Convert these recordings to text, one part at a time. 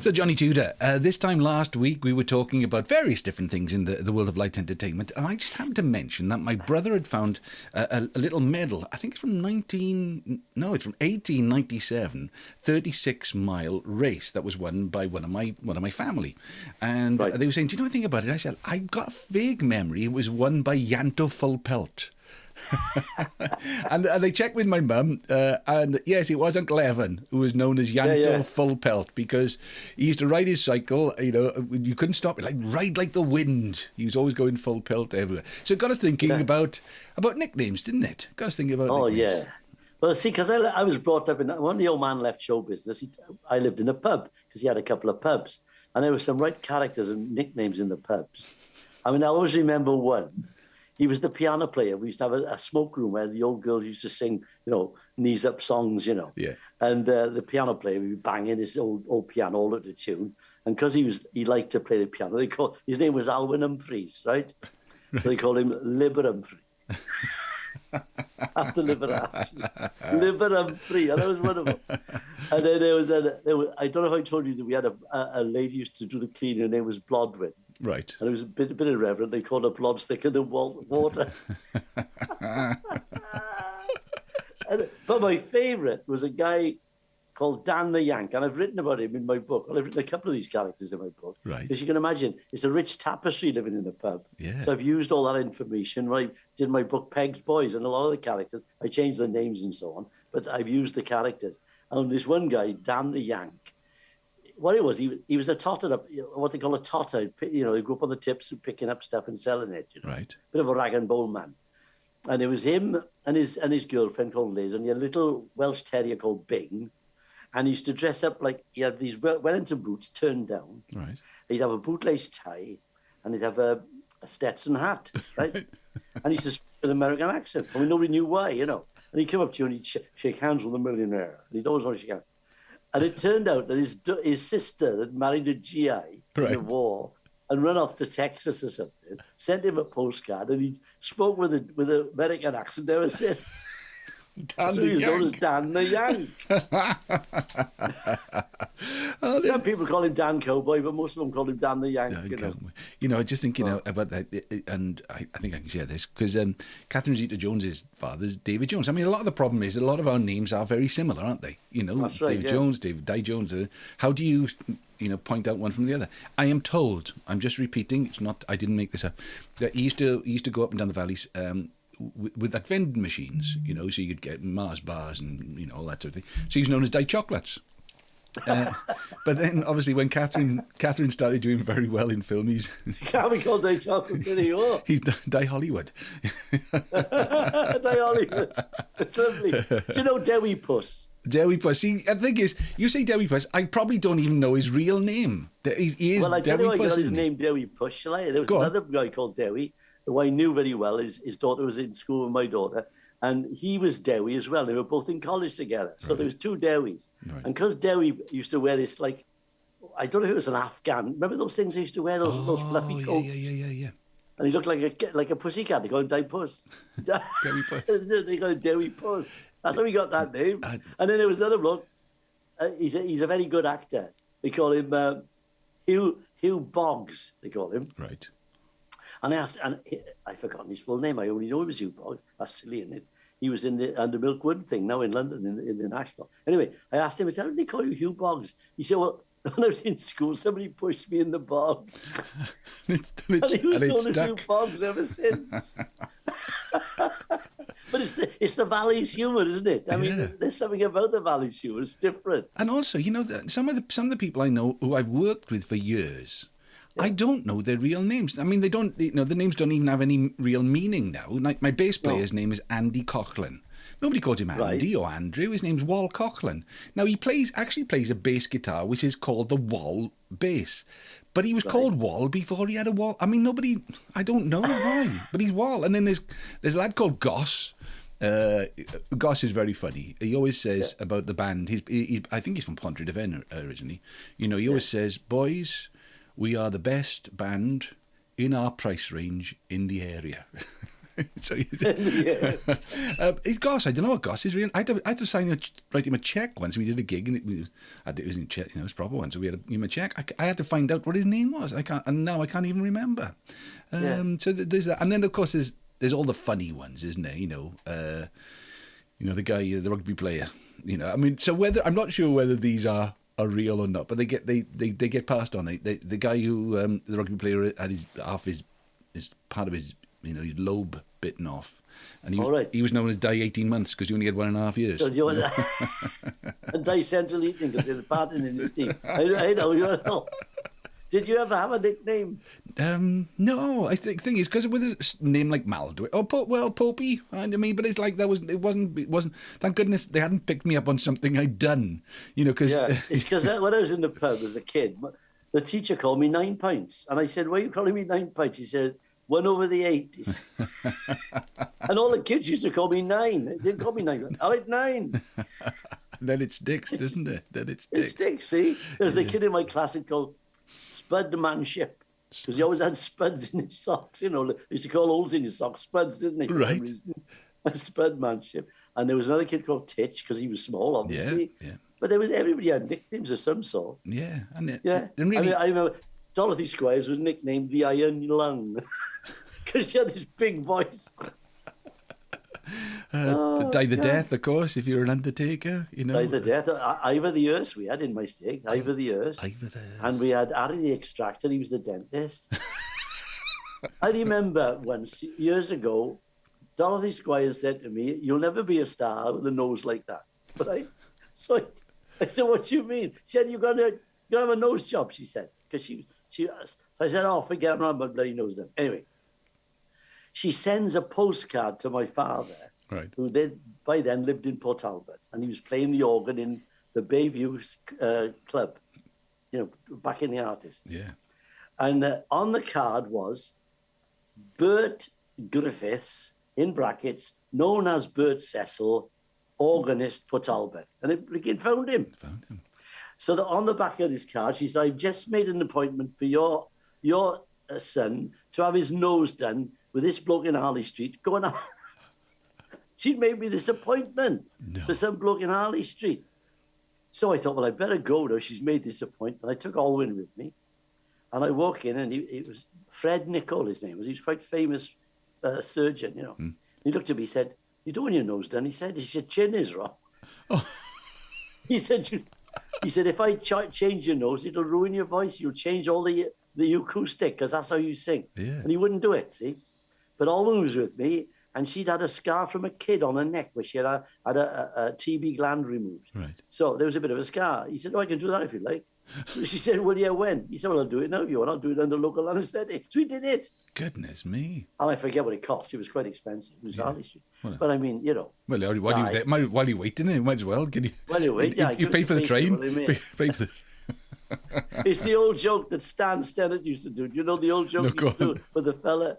So, Johnny Tudor, this time last week we were talking about various different things in the world of light entertainment, and I just happened to mention that my brother had found a little medal. I think it's from 1897, 36-mile race that was won by one of my family. And they were saying, do you know anything about it? I said, I got a vague memory. It was won by Yank Full Pelt. And they checked with my mum, and yes, it was Uncle Evan who was known as Yank Full Pelt, because he used to ride his cycle. You know, you couldn't stop it, like ride like the wind. He was always going full pelt everywhere. So it got us thinking about nicknames, didn't it? Got us thinking about nicknames. Yeah. Well, see, because I was brought up in when the old man left show business. I lived in a pub because he had a couple of pubs, and there were some right characters and nicknames in the pubs. I mean, I always remember one. He was the piano player. We used to have a smoke room where the old girls used to sing, knees up songs, Yeah. And the piano player would be banging his old piano all at the tune. And because he liked to play the piano, his name was Alvin and Priest, right? So they called him Liberum after Liberati. Liberum Free. And that was one of them. And then there was I don't know if I told you that we had a lady used to do the cleaning. Her name was Blodwyn. Right. And it was a bit irreverent. They called her blobs thicker than water. But my favourite was a guy called Dan the Yank, and I've written about him in my book. Well, I've written a couple of these characters in my book. Right. Because you can imagine, it's a rich tapestry living in a pub. Yeah. So I've used all that information. When I did my book, Peg's Boys, and a lot of the characters, I changed the names and so on, but I've used the characters. And this one guy, Dan the Yank, what it was, he was a totter, what they call a totter. He grew up on the tips and picking up stuff and selling it. Right. Bit of a rag and bone man. And it was him and his girlfriend called Liz, and he had a little Welsh terrier called Bing. And he used to dress up like he had these Wellington boots turned down. Right. He'd have a bootlace tie, and he'd have a Stetson hat, right? And he used to speak with an American accent. I mean, nobody knew why, And he'd come up to you and he'd shake hands with the millionaire. And he'd always want to shake hands. And it turned out that his sister had married a GI in the war and run off to Texas or something, sent him a postcard, and he spoke with an American accent ever since. Dan so the he was known Yank. as Dan the Yank. Some people call him Dan Cowboy, but most of them call him Dan the Yank. I just think about that, and I think I can share this because Catherine Zeta-Jones's father's David Jones. I mean, a lot of the problem is a lot of our names are very similar, aren't they? That's right, David Jones, David Di Jones. How do you point out one from the other? I am told. I'm just repeating. It's not. I didn't make this up. That he used to go up and down the valleys. With like vending machines, so you could get Mars bars and all that sort of thing. So he was known as Di Chocolates. But then, obviously, when Catherine started doing very well in film, he can't be called Di Chocolates anymore. He's Di Hollywood. Di Hollywood. It's lovely. Do you know Dewi Puss? Dewi Puss. See, the thing is, you say Dewi Puss, I probably don't even know his real name. He is I tell you Dewi why Puss. He got his name Dewi Puss, shall I? There was another guy called Dewi, who I knew very well. His daughter was in school with my daughter, and he was Dewi as well. They were both in college together. So there was two Dewis. Right. And because Dewi used to wear this, like, I don't know if it was an Afghan. Remember those things they used to wear, those fluffy coats? Yeah. And he looked like a pussycat. They called him Di Puss. Dewi Puss. They called him Dewi Puss. That's how he got that name. And then there was another bloke. He's a very good actor. They call him Hugh Boggs, they call him. Right. And I asked, and I've forgotten his full name. I only know he was Hugh Boggs. That's silly, isn't it? He was in the Under Milkwood thing now in London, in the National. Anyway, I asked him, I said, how did they call you Hugh Boggs? He said, well, when I was in school, somebody pushed me in the bog. and he was known as Hugh Boggs ever since. But it's the Valley's humour, isn't it? I mean, there's something about the Valley's humour. It's different. And also, some of the people I know who I've worked with for years, I don't know their real names. I mean, they don't. The names don't even have any real meaning now. Like my bass player's name is Andy Coughlin. Nobody calls him Andy or Andrew. His name's Wal Coughlin. Now he actually plays a bass guitar, which is called the Wal bass. But he was called Wal before he had a Wal. I mean, I don't know why, but he's Wal. And then there's a lad called Goss. Goss is very funny. He always says about the band. I think he's from Pontrhydyfen originally. He always says, "Boys, we are the best band in our price range in the area." So, Yeah. Goss, I don't know what Goss is. Real. I had to write him a check once. We did a gig, and it was in check, it was a proper one. So we had to give him a check. I had to find out what his name was. I can't even remember. So there's that, and then of course there's all the funny ones, isn't there? The guy, the rugby player. I mean, so I'm not sure whether these are real or not, but they get passed on. The guy who the rugby player had his part of his his lobe bitten off, and he was known as Die 18 months because he only had 1.5 years. So do you want and Die Central Eating because there's parting in his teeth. I know. Did you ever have a nickname? No, I think thing is because with a name like Maldway or Popey. I mean, but it's like it wasn't. Thank goodness they hadn't picked me up on something I'd done. Because because when I was in the pub as a kid, the teacher called me 9 pints, and I said, "Why are you calling me 9 pints?" He said, 1 over the 8. And all the kids used to call me 9. They didn't call me 9. All right, 9. Then it sticks, doesn't it? It sticks. See, there's a kid in my class called Spudmanship, because he always had spuds in his socks. They used to call holes in his socks spuds, didn't they? Right. Spudmanship. And there was another kid called Titch, because he was small, obviously. Yeah. But everybody had nicknames of some sort. Yeah. And really, I remember Dorothy Squires was nicknamed the Iron Lung because she had this big voice. Die the Death, of course, if you're an undertaker, Die the Death. Ivor the Hearse we had in my stake. Ivor the Hearse. And we had Harry the Extractor, he was the dentist. I remember once, years ago, Dorothy Squires said to me, "You'll never be a star with a nose like that." So I said, "What do you mean?" She said, "You're gonna have a nose job," she said. Because she asked. So I said, "Oh, forget it, I'm not my bloody nose done." Anyway, she sends a postcard to my father, right, who by then lived in Port Talbot, and he was playing the organ in the Bayview club, back in the artist. Yeah. And on the card was Bert Griffiths, in brackets, known as Bert Cecil, organist, Port Talbot. And it found him. So on the back of this card, she said, "I've just made an appointment for your son to have his nose done with this bloke in Harley Street going on." She'd made me this appointment for some bloke in Harley Street. So I thought, well, I better go now. She's made this appointment. I took Alwyn with me. And I walk in, and it was Fred Nicol, his name was. He was quite famous surgeon, He looked at me, he said, "You don't want your nose done." He said, "Your chin is wrong." Oh. He said, "If I change your nose, it'll ruin your voice. You'll change all the acoustic, because that's how you sing." Yeah. And he wouldn't do it, see? But Alwyn was with me, and she'd had a scar from a kid on her neck where she had a TB gland removed. Right. So there was a bit of a scar. He said, "Oh, I can do that if you like." So she said, "Well, yeah, when?" He said, "Well, I'll do it now if you want. I'll do it under local anaesthetic." So we did it. Goodness me. And I forget what it cost. It was quite expensive. It was Harley Street. But I mean, Well, while you're waiting, you might as well. While you wait, you pay for the train. Pay for the... It's the old joke that Stan Stennett used to do. Do you know the old joke he used to do for the fella?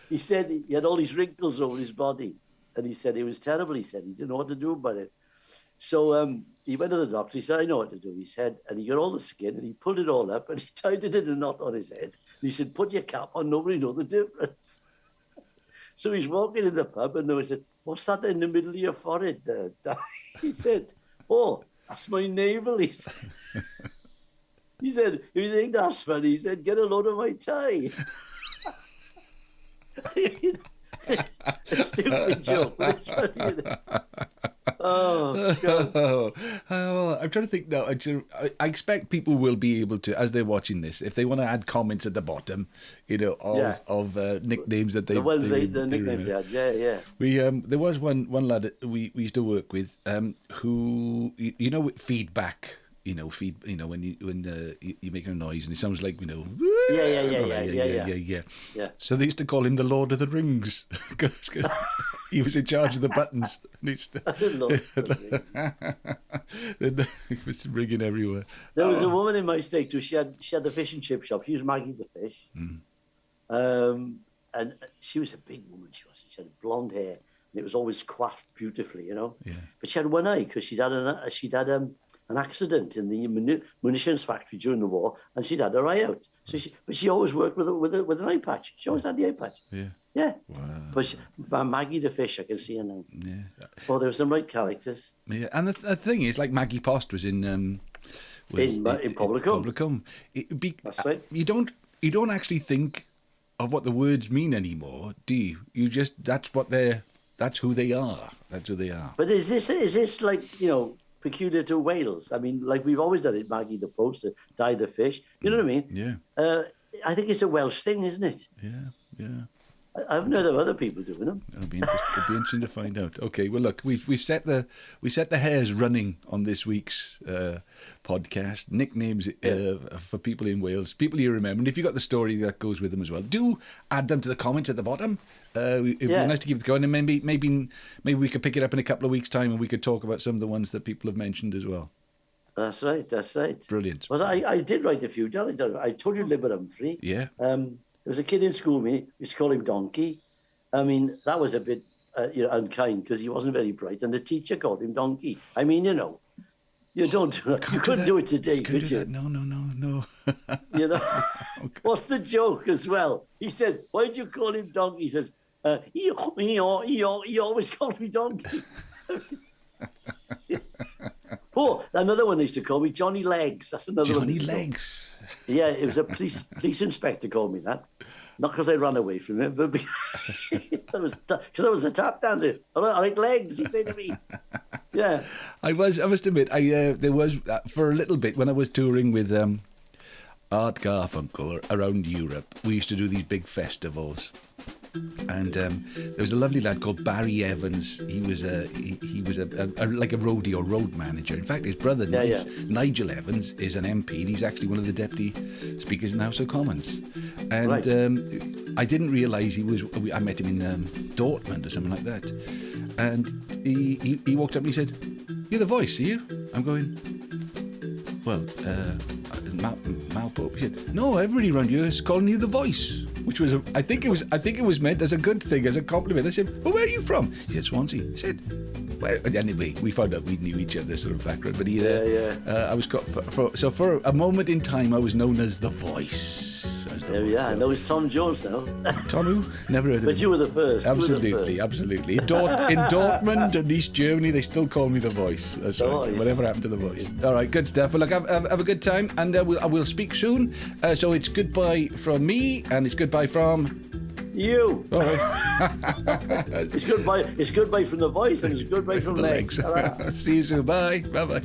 He said he had all these wrinkles over his body. And he said it was terrible. He said he didn't know what to do about it. So he went to the doctor. He said, "I know what to do." He said, and he got all the skin and he pulled it all up and he tied it in a knot on his head. And he said, "Put your cap on. Nobody know the difference." So he's walking in the pub and they said, "What's that in the middle of your forehead there?" He said, "Oh, that's my navel." He said, "If you think that's funny," he said, "get a load of my tie." A stupid joke. But it's funny, isn't it? Oh, God. I'm trying to think now. I expect people will be able to, as they're watching this, if they want to add comments at the bottom, of nicknames that they the nicknames they had. Yeah. We there was one lad that we used to work with who feedback. When you're making a noise and it sounds like Yeah. So they used to call him the Lord of the Rings because he was in charge of the buttons. He was ringing everywhere. There was a woman in my stake too. She had the fish and chip shop. She was Maggie the Fish, and she was a big woman. She had blonde hair and it was always coiffed beautifully, Yeah. But she had one eye because she'd had an accident in the munitions factory during the war, and she'd had her eye out. So she always worked with an eye patch. She always had the eye patch. Yeah. Yeah. Wow. But Maggie the fish, I can see her now. Yeah. Oh, there were some right characters. Yeah, and the thing is, like Maggie Post was in Publicum. That's right. You don't actually think of what the words mean anymore, do you? You just that's who they are. That's who they are. But is this like, you know, peculiar to Wales? I mean, like we've always done it, Maggie the Post, Di the fish. You know what I mean? Yeah. I think it's a Welsh thing, isn't it? Yeah. I haven't heard of other people doing them. It'll be interesting to find out. Okay, well, look, we set the hairs running on this week's podcast. Nicknames for people in Wales, people you remember, and if you got the story that goes with them as well, do add them to the comments at the bottom. It'd be nice to keep it going, and maybe we could pick it up in a couple of weeks' time, and we could talk about some of the ones that people have mentioned as well. That's right. Brilliant. Well, I did write a few. I told you Libber Humphrey. Yeah. There was a kid in school we used to call him Donkey. I mean, that was a bit unkind because he wasn't very bright, and the teacher called him Donkey. I mean, you know, you couldn't do it today, could you? No. You know, what's the joke as well? He said, "Why did you call him Donkey?" He says, "He always called me Donkey." Oh, another one they used to call me Johnny Legs. That's another one. Johnny Legs. Yeah, it was a police inspector called me that. Not because I ran away from him, but because I was a tap dancer. I like legs, he said to me. Yeah. I must admit, there was, for a little bit, when I was touring with Art Garfunkel around Europe, we used to do these big festivals. And there was a lovely lad called Barry Evans. He was like a road manager. In fact, his brother Nigel Evans is an MP. And he's actually one of the deputy speakers in the House of Commons. And I didn't realise I met him in Dortmund or something like that. And he walked up and he said, "You're the voice, are you?" I'm going, "Well, Mal Pope." He said, "No, everybody around here is calling you the voice." Which was, I think it was meant as a good thing, as a compliment. I said, "Well, where are you from?" He said, "Swansea." I said, "Where?" Anyway, we found out we knew each other's sort of background. But I was for a moment in time, I was known as the voice. I know it's Tom Jones now. Tom who? Never heard of him. But you were the first. Absolutely. In Dortmund and East Germany, they still call me the voice. That's right. Whatever happened to the voice? All right, good stuff. Well, look, have a good time, and we'll speak soon. So it's goodbye from me, and it's goodbye from you. All right. It's goodbye from the voice, and it's goodbye from legs. See you soon. Bye. Bye.